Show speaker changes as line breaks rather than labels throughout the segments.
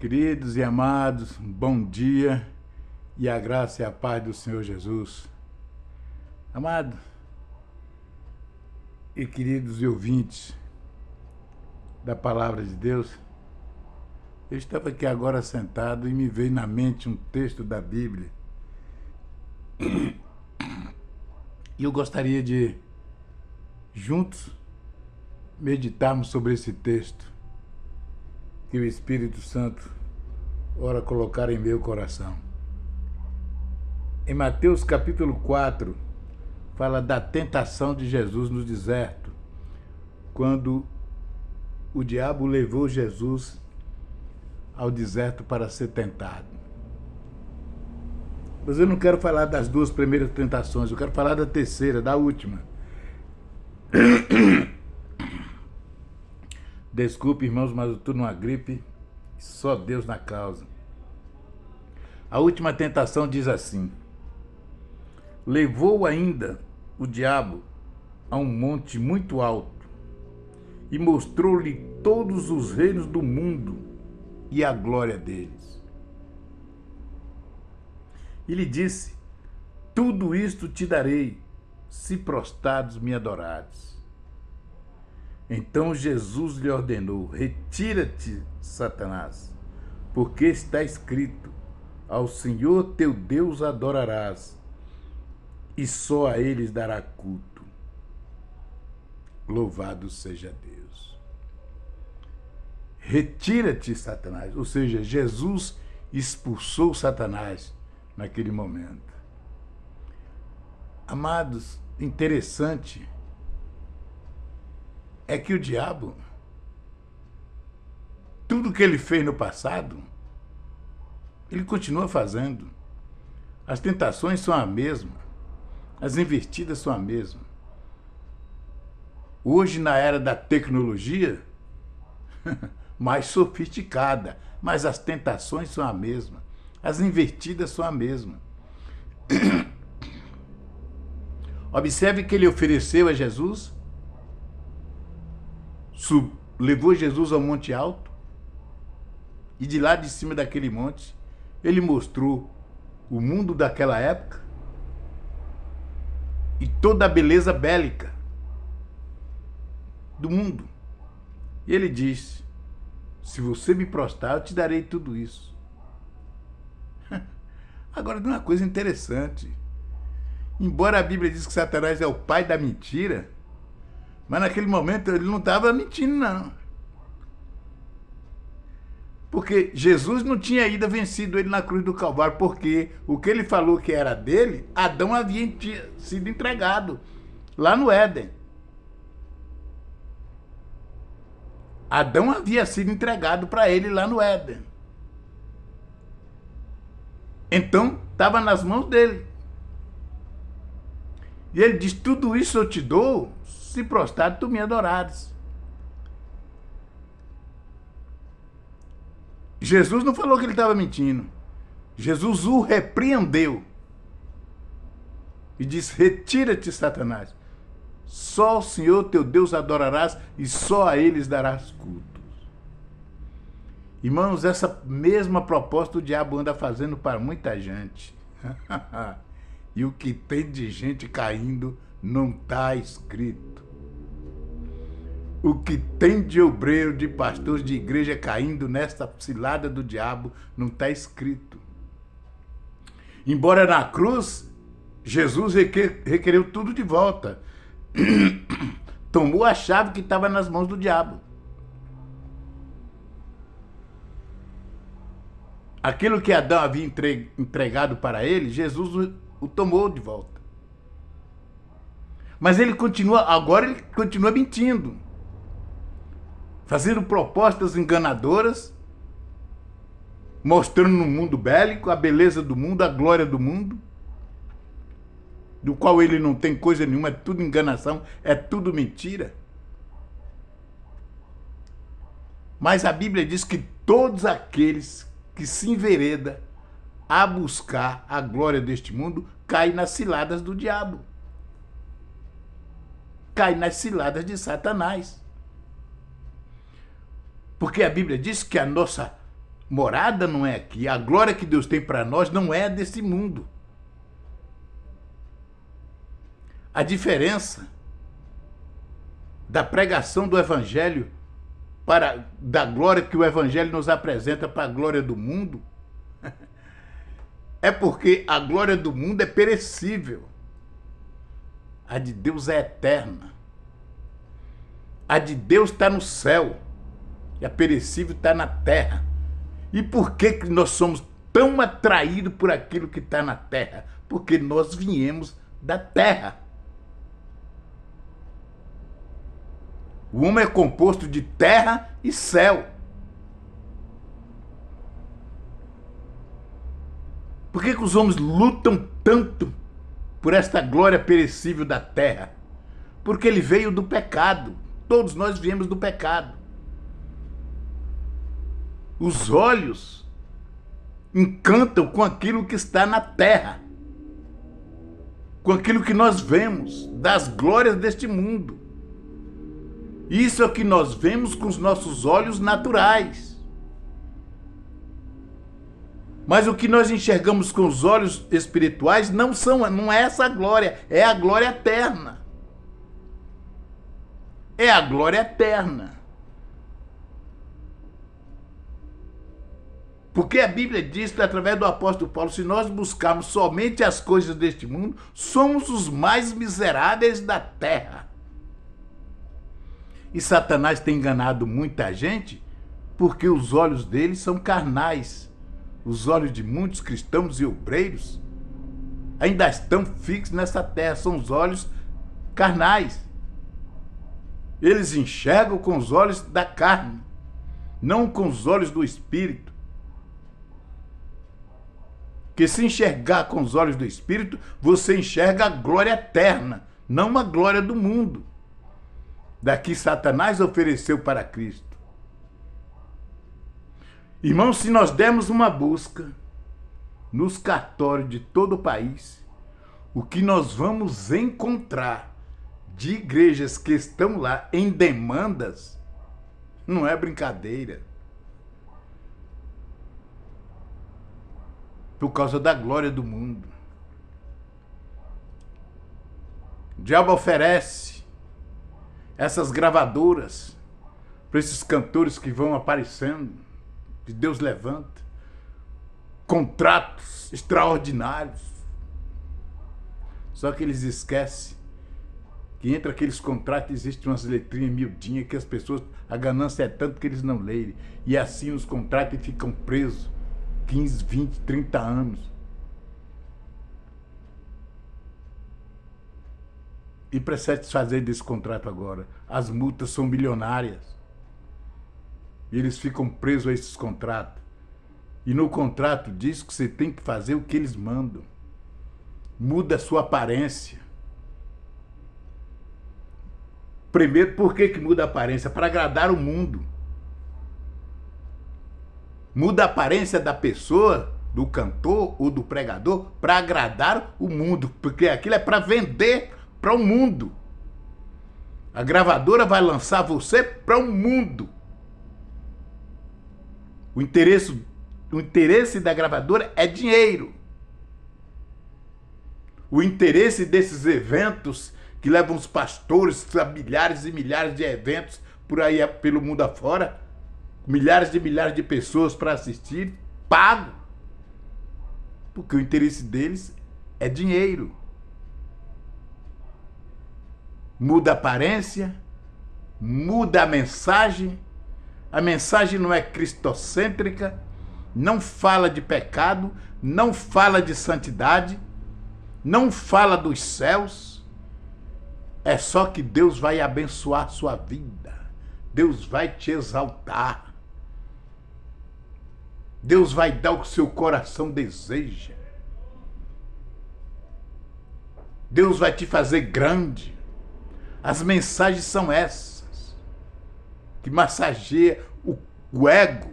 Queridos e amados, bom dia e a graça e a paz do Senhor Jesus. Amado e queridos e ouvintes da Palavra de Deus, eu estava aqui agora sentado e me veio na mente um texto da Bíblia. E eu gostaria de, juntos, meditarmos sobre esse texto que o Espírito Santo ora colocar em meu coração. Em Mateus capítulo 4, fala da tentação de Jesus no deserto, quando o diabo levou Jesus ao deserto para ser tentado. Mas eu não quero falar das duas primeiras tentações, eu quero falar da terceira, da última. Desculpe, irmãos, mas eu estou numa gripe, só Deus na causa. A última tentação diz assim: levou ainda o diabo a um monte muito alto e mostrou-lhe todos os reinos do mundo e a glória deles. E lhe disse: tudo isto te darei, se prostrados me adorares. Então Jesus lhe ordenou: retira-te, Satanás, porque está escrito: ao Senhor teu Deus adorarás, e só a eles dará culto. Louvado seja Deus. Retira-te, Satanás. Ou seja, Jesus expulsou Satanás naquele momento. Amados, interessante é que o diabo, tudo que ele fez no passado, ele continua fazendo. As tentações são a mesma, as investidas são a mesma. Hoje, na era da tecnologia, mais sofisticada, mas as tentações são a mesma, as investidas são a mesma. Observe que ele ofereceu a Jesus, levou Jesus ao monte alto, e de lá de cima daquele monte, ele mostrou o mundo daquela época e toda a beleza bélica do mundo. E ele disse: se você me prostrar, eu te darei tudo isso. Agora, tem uma coisa interessante. Embora a Bíblia diz que Satanás é o pai da mentira, mas naquele momento ele não estava mentindo, não. Porque Jesus não tinha ainda vencido ele na cruz do Calvário, porque o que ele falou que era dele, Adão havia sido entregado lá no Éden. Adão havia sido entregado para ele lá no Éden. Então, estava nas mãos dele. E ele diz: tudo isso eu te dou, se prostrado tu me adorares. Jesus não falou que ele estava mentindo. Jesus o repreendeu e disse: retira-te, Satanás. Só o Senhor teu Deus adorarás e só a eles darás cultos. Irmãos, essa mesma proposta o diabo anda fazendo para muita gente. E o que tem de gente caindo não está escrito. O que tem de obreiro, de pastor, de igreja caindo nesta cilada do diabo não está escrito. Embora na cruz, Jesus requereu tudo de volta. Tomou a chave que estava nas mãos do diabo. Aquilo que Adão havia entregado para ele, Jesus o tomou de volta. Mas agora ele continua mentindo, fazendo propostas enganadoras, mostrando no mundo bélico a beleza do mundo, a glória do mundo, do qual ele não tem coisa nenhuma, é tudo enganação, é tudo mentira. Mas a Bíblia diz que todos aqueles que se enveredam a buscar a glória deste mundo caem nas ciladas do diabo, caem nas ciladas de Satanás. Porque a Bíblia diz que a nossa morada não é aqui. A glória que Deus tem para nós não é desse mundo. A diferença da pregação do Evangelho da glória que o Evangelho nos apresenta para a glória do mundo é porque a glória do mundo é perecível. A de Deus é eterna. A de Deus está no céu e a perecível está na terra. E por que nós somos tão atraídos por aquilo que está na terra? Porque nós viemos da terra. O homem é composto de terra e céu. Por que os homens lutam tanto por esta glória perecível da terra? Porque ele veio do pecado. Todos nós viemos do pecado. Os olhos encantam com aquilo que está na terra, com aquilo que nós vemos das glórias deste mundo. Isso é o que nós vemos com os nossos olhos naturais. Mas o que nós enxergamos com os olhos espirituais não é essa glória, é a glória eterna. É a glória eterna. Porque a Bíblia diz, através do apóstolo Paulo, se nós buscarmos somente as coisas deste mundo, somos os mais miseráveis da terra. E Satanás tem enganado muita gente porque os olhos dele são carnais. Os olhos de muitos cristãos e obreiros ainda estão fixos nessa terra, são os olhos carnais. Eles enxergam com os olhos da carne, não com os olhos do Espírito. Porque se enxergar com os olhos do Espírito, você enxerga a glória eterna, não a glória do mundo. Daqui Satanás ofereceu para Cristo. Irmãos, se nós dermos uma busca nos cartórios de todo o país, o que nós vamos encontrar de igrejas que estão lá em demandas não é brincadeira. Por causa da glória do mundo. O diabo oferece essas gravadoras para esses cantores que vão aparecendo, que Deus levanta, contratos extraordinários. Só que eles esquecem que entre aqueles contratos existem umas letrinhas miudinhas que as pessoas, a ganância é tanto que eles não leem. E assim os contratos ficam presos 15, 20, 30 anos. E para satisfazer desse contrato agora, as multas são milionárias. E eles ficam presos a esses contratos. E no contrato diz que você tem que fazer o que eles mandam. Muda a sua aparência. Primeiro, por que muda a aparência? Para agradar o mundo. Muda a aparência da pessoa, do cantor ou do pregador, para agradar o mundo. Porque aquilo é para vender para o mundo. A gravadora vai lançar você para o mundo. O interesse da gravadora é dinheiro. O interesse desses eventos que levam os pastores a milhares e milhares de eventos por aí pelo mundo afora, milhares de pessoas para assistir, pago. Porque o interesse deles é dinheiro. Muda a aparência, muda a mensagem. A mensagem não é cristocêntrica, não fala de pecado, não fala de santidade, não fala dos céus. É só que Deus vai abençoar sua vida. Deus vai te exaltar. Deus vai dar o que seu coração deseja. Deus vai te fazer grande. As mensagens são essas, que massageia o ego,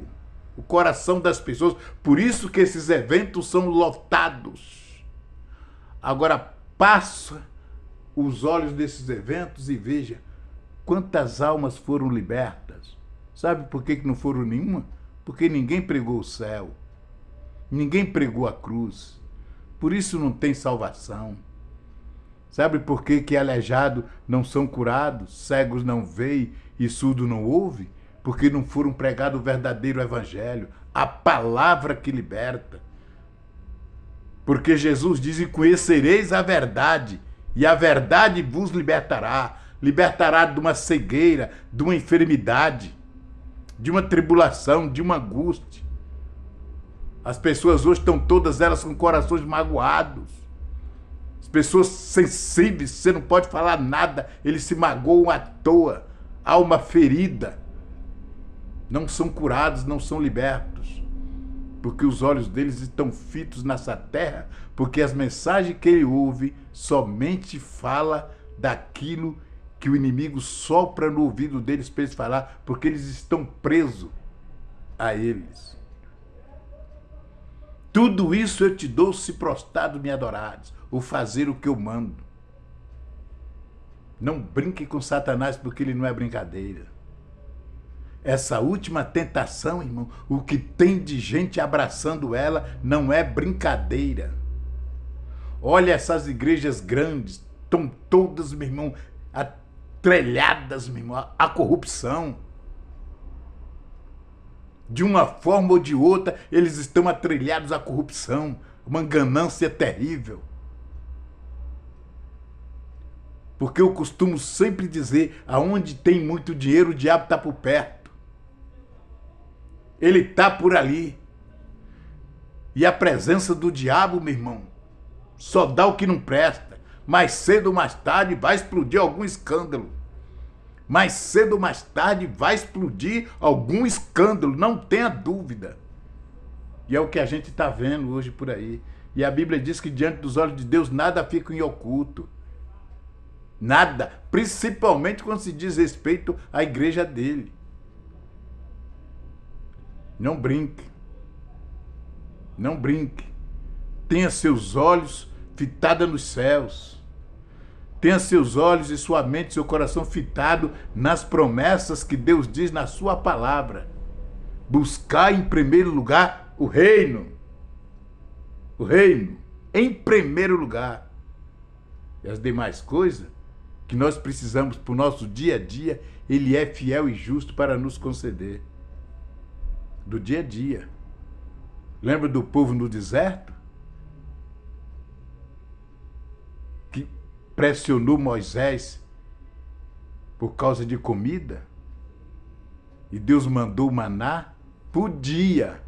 o coração das pessoas. Por isso que esses eventos são lotados. Agora, passa os olhos desses eventos e veja quantas almas foram libertas. Sabe por que não foram nenhuma? Porque ninguém pregou o céu, ninguém pregou a cruz. Por isso não tem salvação. Sabe por que aleijados não são curados, cegos não veem e surdo não ouve? Porque não foram pregado o verdadeiro evangelho, a palavra que liberta. Porque Jesus diz: e conhecereis a verdade, e a verdade vos libertará. Libertará de uma cegueira, de uma enfermidade, de uma tribulação, de uma angústia. As pessoas hoje estão todas elas com corações magoados. As pessoas sensíveis, você não pode falar nada, eles se magoam à toa, alma ferida. Não são curados, não são libertos, porque os olhos deles estão fitos nessa terra, porque as mensagens que ele ouve somente fala daquilo que o inimigo sopra no ouvido deles para eles falar, porque eles estão presos a eles. Tudo isso eu te dou se prostrado me adorares, ou fazer o que eu mando. Não brinque com Satanás, porque ele não é brincadeira. Essa última tentação, irmão, o que tem de gente abraçando ela não é brincadeira. Olha essas igrejas grandes, estão todas, meu irmão, atrelhadas, meu irmão, à corrupção. De uma forma ou de outra, eles estão atrelhados à corrupção, uma ganância terrível. Porque eu costumo sempre dizer, aonde tem muito dinheiro, o diabo está por perto. Ele está por ali. E a presença do diabo, meu irmão, só dá o que não presta. Mais cedo ou mais tarde vai explodir algum escândalo. Mais cedo ou mais tarde vai explodir algum escândalo, não tenha dúvida. E é o que a gente está vendo hoje por aí. E a Bíblia diz que diante dos olhos de Deus nada fica em oculto. Nada, principalmente quando se diz respeito à igreja dele. Não brinque. Não brinque. Tenha seus olhos fitados nos céus. Tenha seus olhos e sua mente, seu coração fitado nas promessas que Deus diz na sua palavra. Buscar em primeiro lugar o reino. O reino, em primeiro lugar. E as demais coisas que nós precisamos para o nosso dia a dia, Ele é fiel e justo para nos conceder. Do dia a dia. Lembra do povo no deserto? Que pressionou Moisés por causa de comida? E Deus mandou maná? Podia.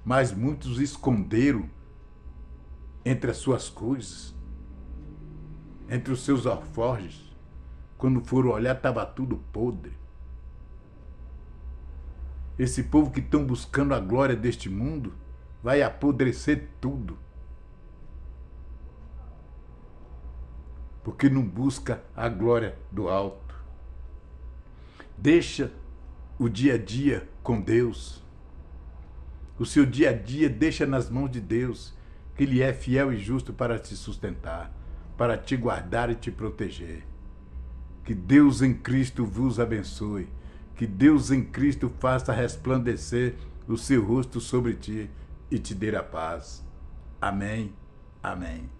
Mas muitos esconderam entre as suas coisas, entre os seus alforjes. Quando foram olhar, estava tudo podre. Esse povo que estão buscando a glória deste mundo vai apodrecer tudo. Porque não busca a glória do alto. Deixa o dia a dia com Deus. O seu dia a dia deixa nas mãos de Deus, que Ele é fiel e justo para te sustentar, para te guardar e te proteger. Que Deus em Cristo vos abençoe. Que Deus em Cristo faça resplandecer o seu rosto sobre ti e te dê a paz. Amém. Amém.